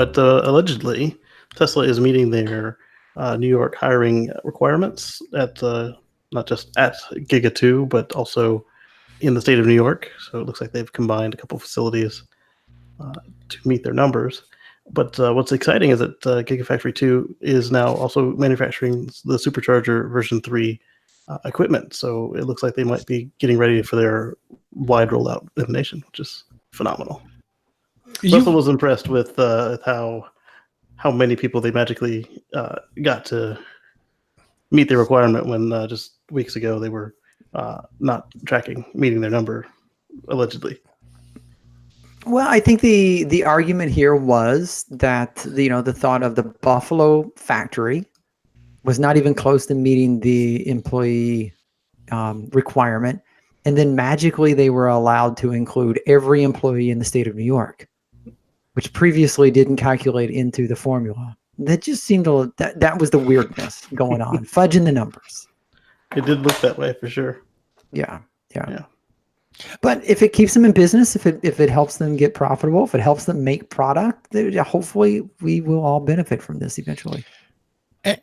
but allegedly Tesla is meeting their New York hiring requirements at not just at Giga 2, but also in the state of New York. So it looks like they've combined a couple facilities to meet their numbers. But what's exciting is that Gigafactory 2 is now also manufacturing the supercharger version 3 equipment. So it looks like they might be getting ready for their wide rollout in the nation, which is phenomenal. Russell was impressed with how many people they magically got to meet their requirement when just weeks ago they were not meeting their number, allegedly. Well, I think the argument here was that the thought of the Buffalo factory was not even close to meeting the employee requirement, and then magically they were allowed to include every employee in the state of New York, which previously didn't calculate into the formula. That just seemed that was the weirdness going on, fudging the numbers. It did look that way for sure. Yeah. But if it keeps them in business, if it helps them get profitable, if it helps them make product, hopefully we will all benefit from this eventually.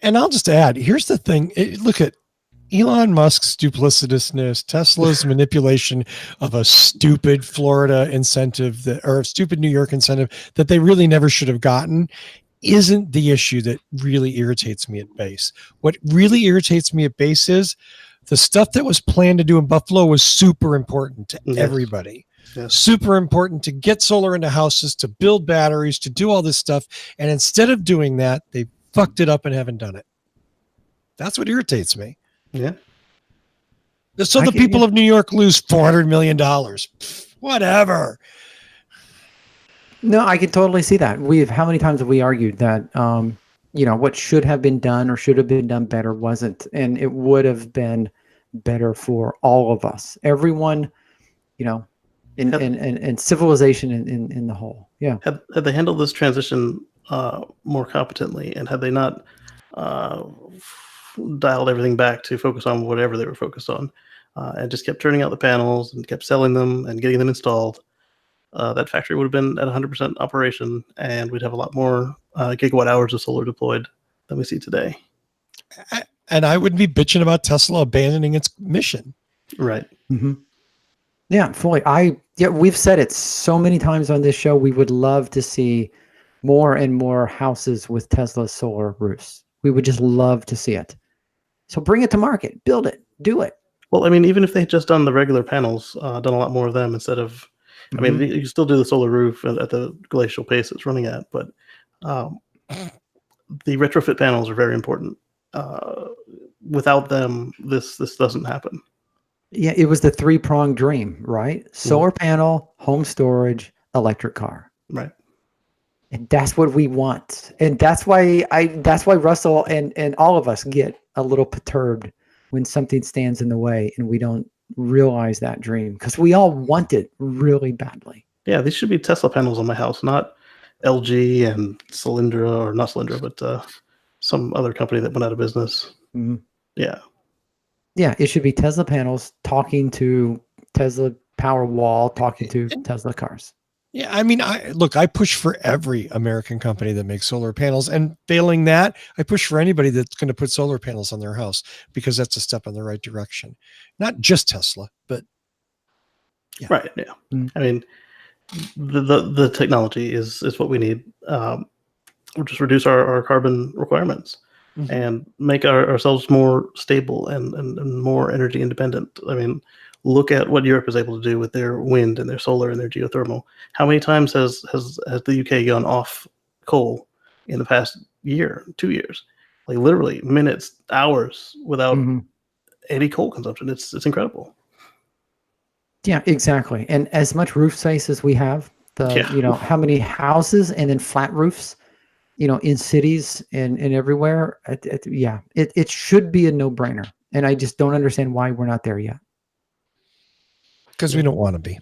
And I'll just add, here's the thing. Look at Elon Musk's duplicitousness, Tesla's manipulation of a stupid Florida incentive or a stupid New York incentive that they really never should have gotten isn't the issue that really irritates me at base. What really irritates me at base is the stuff that was planned to do in Buffalo was super important to everybody. Yes. Super important to get solar into houses, to build batteries, to do all this stuff. And instead of doing that, they fucked it up and haven't done it. That's what irritates me. Yeah. So the people of New York lose $400 million. Whatever. No, I can totally see that. How many times have we argued that, what should have been done or should have been done better wasn't, and it would have been better for all of us, everyone, in civilization in the whole. Yeah. Had they handled this transition more competently, and had they not dialed everything back to focus on whatever they were focused on, and just kept turning out the panels and kept selling them and getting them installed, that factory would have been at 100% operation, and we'd have a lot more gigawatt hours of solar deployed than we see today. And I wouldn't be bitching about Tesla abandoning its mission. Right. Mm-hmm. Yeah, fully. We've said it so many times on this show. We would love to see more and more houses with Tesla solar roofs. We would just love to see it. So bring it to market, build it, do it. Well, I mean, even if they had just done the regular panels, done a lot more of them instead of, I mean, you can still do the solar roof at the glacial pace it's running at, but the retrofit panels are very important. Without them, this doesn't happen. Yeah, it was the three-pronged dream, right? Solar panel, home storage, electric car. Right. And that's what we want. And that's why Russell and all of us get a little perturbed when something stands in the way and we don't realize that dream, because we all want it really badly. Yeah, these should be Tesla panels on my house, not LG and Solyndra, or not Solyndra, but some other company that went out of business. Mm-hmm. Yeah. Yeah, it should be Tesla panels talking to Tesla Powerwall, talking to Tesla cars. Yeah, I mean, I push for every American company that makes solar panels, and failing that, I push for anybody that's going to put solar panels on their house, because that's a step in the right direction. Not just Tesla, but yeah. Right. Yeah. Mm-hmm. I mean, the technology is what we need. We'll just reduce our carbon requirements and make ourselves more stable and more energy independent. I mean, look at what Europe is able to do with their wind and their solar and their geothermal. How many times has the UK gone off coal in the past year, 2 years? Like literally minutes, hours without any coal consumption. It's incredible. Yeah, exactly. And as much roof space as we have, how many houses and then flat roofs, in cities and everywhere. It should be a no-brainer. And I just don't understand why we're not there yet. Because we don't want to be.